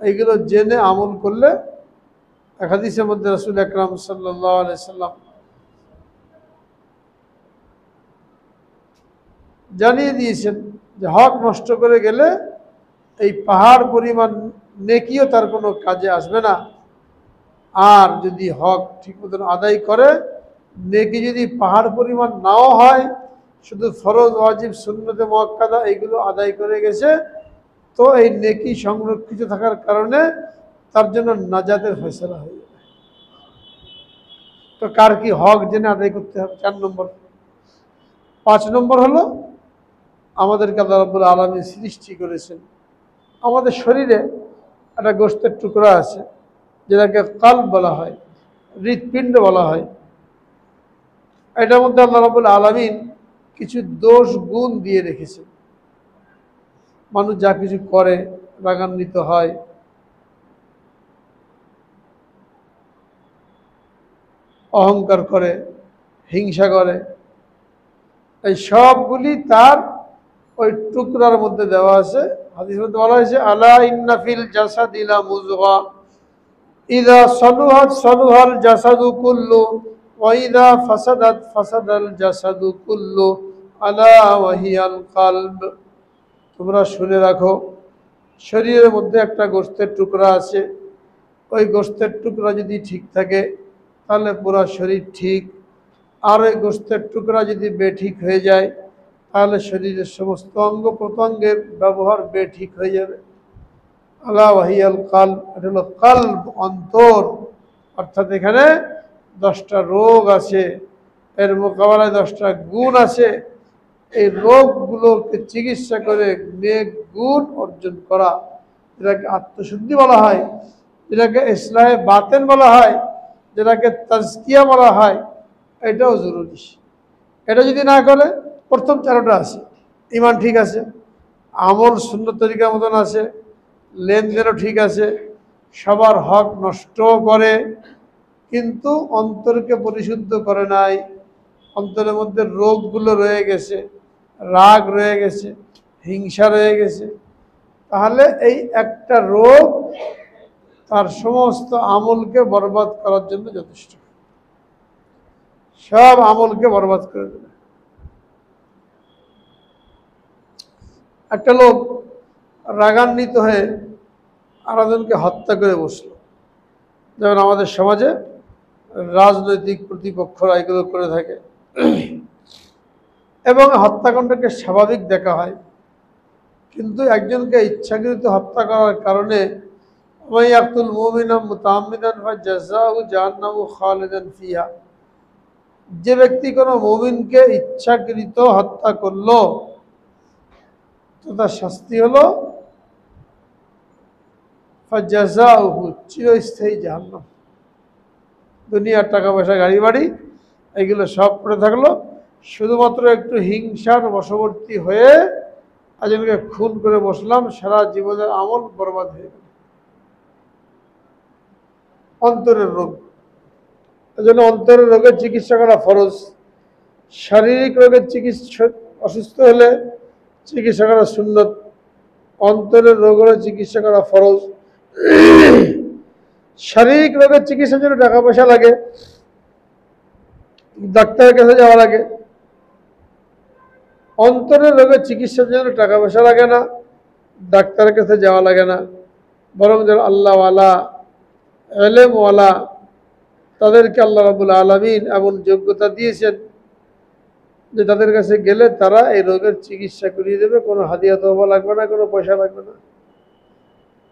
এইগুলো জেনে আমল করলে। এক হাদিসের মধ্যে রাসূল আকরাম সাল্লাল্লাহু আলাইহি সাল্লাম জানিয়ে দিয়েছেন যে হক নষ্ট করে গেলে এই পাহাড় পরিমাণ নেকিও তার কোনো কাজে আসবে না। আর যদি হক ঠিক মতন আদায় করে, নেকি যদি পাহাড় পরিমাণ নাও হয়, শুধু ফরজ, ওয়াজিব, সুন্নতে মুআক্কাদা এইগুলো আদায় করে গেছে, তো এই নেকি সংরক্ষিত থাকার কারণে তার জন্য নাজাতের ফয়সালা হয়ে যাবে। তো কার কি হক জেনে আদায় করতে হবে, 4 নম্বর। 5 নম্বর হলো আমাদেরকে আল্লাহ রাব্বুল আলামিন সৃষ্টি করেছেন। আমাদের শরীরে একটা গোশতের টুকরা আছে যেটাকে কাল্ব বলা হয়, হৃৎপিণ্ড বলা হয়। এটার মধ্যে আল্লাহ রাব্বুল আলামিন কিছু দোষ গুণ দিয়ে রেখেছেন। মানুষ যা কিছু করে, রাগান্বিত হয়, অহংকার করে, হিংসা করে, এই সবগুলি তার ওই টুকরার মধ্যে দেওয়া আছে। হাদিসের মধ্যে বলা হয়েছে, আলা ইন্না ফিল জাসাদি লা মুযগা ইযা সালুহাত সালুহাল জাসাদু কুল্লু ওয়া ইযা ফাসাদাত ফাসাদাল জাসাদু কুল্লু আলা ওয়া হিয়াল কলব। তোমরা শুনে রাখো, শরীরের মধ্যে একটা গোশতের টুকরা আছে। ওই গোশতের টুকরা যদি ঠিক থাকে তাহলে পুরো শরীর ঠিক, আর ওই গোশতের টুকরা যদি বেঠিক হয়ে যায় তাহলে শরীরের সমস্ত অঙ্গ প্রত্যঙ্গের ব্যবহার বেঠিক হয়ে যাবে। আলা ওয়াহিয়াল কালব, এটা হলো কালব, অন্তর। অর্থাৎ এখানে 10টা রোগ আছে, এর মোকাবেলায় 10টা গুণ আছে। এই রোগগুলোকে চিকিৎসা করে নেক গুণ অর্জন করা, যেটাকে আত্মশুদ্ধি বলা হয়, যেটাকে ইসলাহে বাতেন বলা হয়, যেটাকে তাজকিয়া বলা হয়, এটাও জরুরি। এটা যদি না করে, প্রথম 4টা আছে, ইমান ঠিক আছে, আমল সুন্নত তরিকার মতন আছে, লেনদেনও ঠিক আছে, সবার হক নষ্ট করে, কিন্তু অন্তরকে পরিশুদ্ধ করে নাই। অন্তরের মধ্যে রোগগুলো রয়ে গেছে, রাগ রয়ে গেছে, হিংসা রয়ে গেছে, তাহলে এই একটা রোগ তার সমস্ত আমলকে বরবাদ করার জন্য যথেষ্ট, সব আমলকে বরবাদ করে দেবে। একটা লোক রাগান্বিত হয়ে আরেকজনকে হত্যা করে বসলো, যেমন আমাদের সমাজে রাজনৈতিক প্রতিপক্ষরা এগুলো করে থাকে, এবং হত্যাকাণ্ডকে স্বাভাবিক দেখা হয়। কিন্তু একজনকে ইচ্ছাকৃত হত্যা করার কারণে ওয়াইয়াকতুল মুমিনা মুতাআম্মিদান ফাজাযাহু জাহান্নামু খালিদান ফিহা, যে ব্যক্তি কোনো মুমিনকে ইচ্ছাকৃত হত্যা করলো তো তার শাস্তি হলো ফাজাযাহু, চিরস্থায়ী জাহান্নাম। দুনিয়ার টাকা পয়সা, গাড়ি বাড়ি, এগুলো সব পড়ে থাকলো, শুধুমাত্র একটু হিংসার বশবর্তী হয়ে একজনকে খুন করে বসলাম, সারা জীবনের আমল বরবাদ হয়ে গেল। অন্তরের রোগ, এজন্য অন্তরের রোগের চিকিৎসা করা ফরজ। শারীরিক রোগের চিকিৎসা, অসুস্থ হলে চিকিৎসা করা সুন্নত, অন্তরের রোগের চিকিৎসা করা ফরজ। শারীরিক রোগের চিকিৎসার জন্য টাকা পয়সা লাগে, ডাক্তারের কাছে যাওয়া লাগে। অন্তরের রোগের চিকিৎসার জন্য টাকা পয়সা লাগে না, ডাক্তারের কাছে যাওয়া লাগে না, বরং যারা আল্লাহওয়ালা, এলেমওয়ালা, তাদেরকে আল্লাহ রাব্বুল আলামিন এমন যোগ্যতা দিয়েছেন যে তাদের কাছে গেলে তারা এই রোগের চিকিৎসা করিয়ে দেবে, কোনো হাদিয়া তওবা লাগবে না, কোনো পয়সা লাগবে না।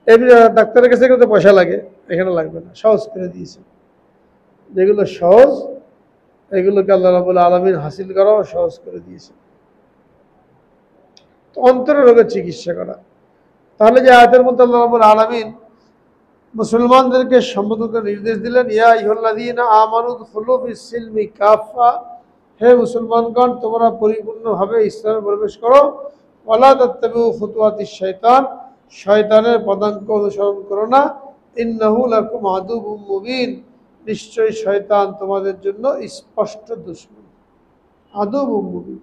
এমনি ডাক্তারের কাছে কিন্তু পয়সা লাগে, এখানে লাগবে না, সহজ করে দিয়েছে। যেগুলো সহজ এগুলোকে আল্লাহ রাব্বুল আলামিন হাসিল করাও সহজ করে দিয়েছে। তো অন্তরের রোগের চিকিৎসা করা, তাহলে যে আয়াতের মধ্যে আল্লাহ রাব্বুল আলামিন মুসলমানদেরকে সম্বোধন করে নির্দেশ দিলেন, ইয়া আইয়ুহাল্লাযীনা আমানু দুখুলু ফিস-সিলমি কাফা, হে মুসলমানগণ তোমরা পরিপূর্ণভাবে ইসলামে প্রবেশ করো। ওয়ালা তাত্তাবিউ খুতুওয়াতিশ শাইতান, শয়তানের পদাঙ্ক অনুসরণ করো না। ইন্নাহু লাকুম আদুউম মুবিন, নিশ্চয়ই শয়তান তোমাদের জন্য স্পষ্ট দুশমন। আদুউম মুবিন,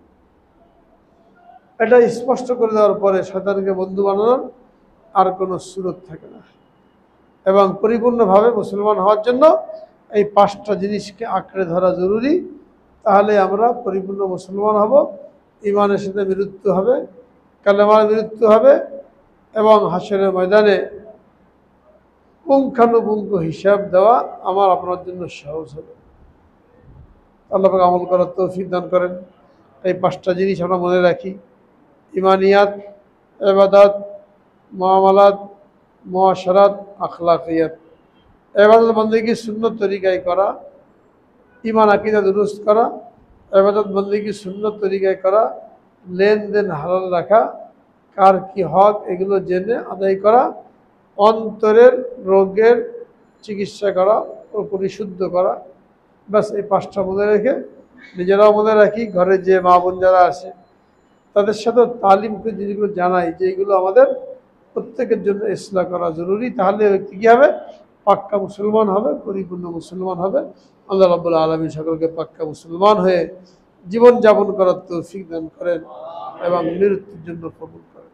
এটা স্পষ্ট করে দেওয়ার পরে শয়তানকে বন্ধু বানানোর আর কোনো সুরত থাকে না। এবং পরিপূর্ণভাবে মুসলমান হওয়ার জন্য এই 5টা জিনিসকে আঁকড়ে ধরা জরুরি, তাহলে আমরা পরিপূর্ণ মুসলমান হব। ইমানের সাথে মৃত্যু হবে, কালেমার মৃত্যু হবে, এবং হাসরের ময়দানে পুঙ্খানুপুঙ্খ হিসাব দেওয়া আমার আপনার জন্য সহজ হবে। আল্লাহ পাক আমল করার তৌফিক দান করেন। এই 5টা জিনিস আমরা মনে রাখি: ইমানিয়াত, ইবাদত, মুআমালাত, মুআশারাত, আখলাকিয়াত। ইবাদত বন্দেগী সুন্নত তরিকায় করা, ইমান আকীদা দুরুস্ত করা, ইবাদত বন্দেগী সুন্নত তরিকায় করা, লেনদেন হালাল রাখা, কার কি হক এগুলো জেনে আদায় করা, অন্তরের রোগের চিকিৎসা করা ও পরিশুদ্ধ করা। ব্যাস এই 5টা মনে রেখে নিজেরাও মনে রাখি, ঘরে যে মা বোন যারা আছে তাদের সাথেও তালিমকে জিনিসগুলো জানাই যে এগুলো আমাদের প্রত্যেকের জন্য ইসলাহ করা জরুরি। তাহলে ব্যক্তি কী হবে? পাক্কা মুসলমান হবে, পরিপূর্ণ মুসলমান হবে। আল্লাহ রাব্বুল আলামিন সকলকে পাক্কা মুসলমান হয়ে জীবন যাপন করার তৌফিক দান করেন এবং মৃত্যুর জন্য কবুল করেন।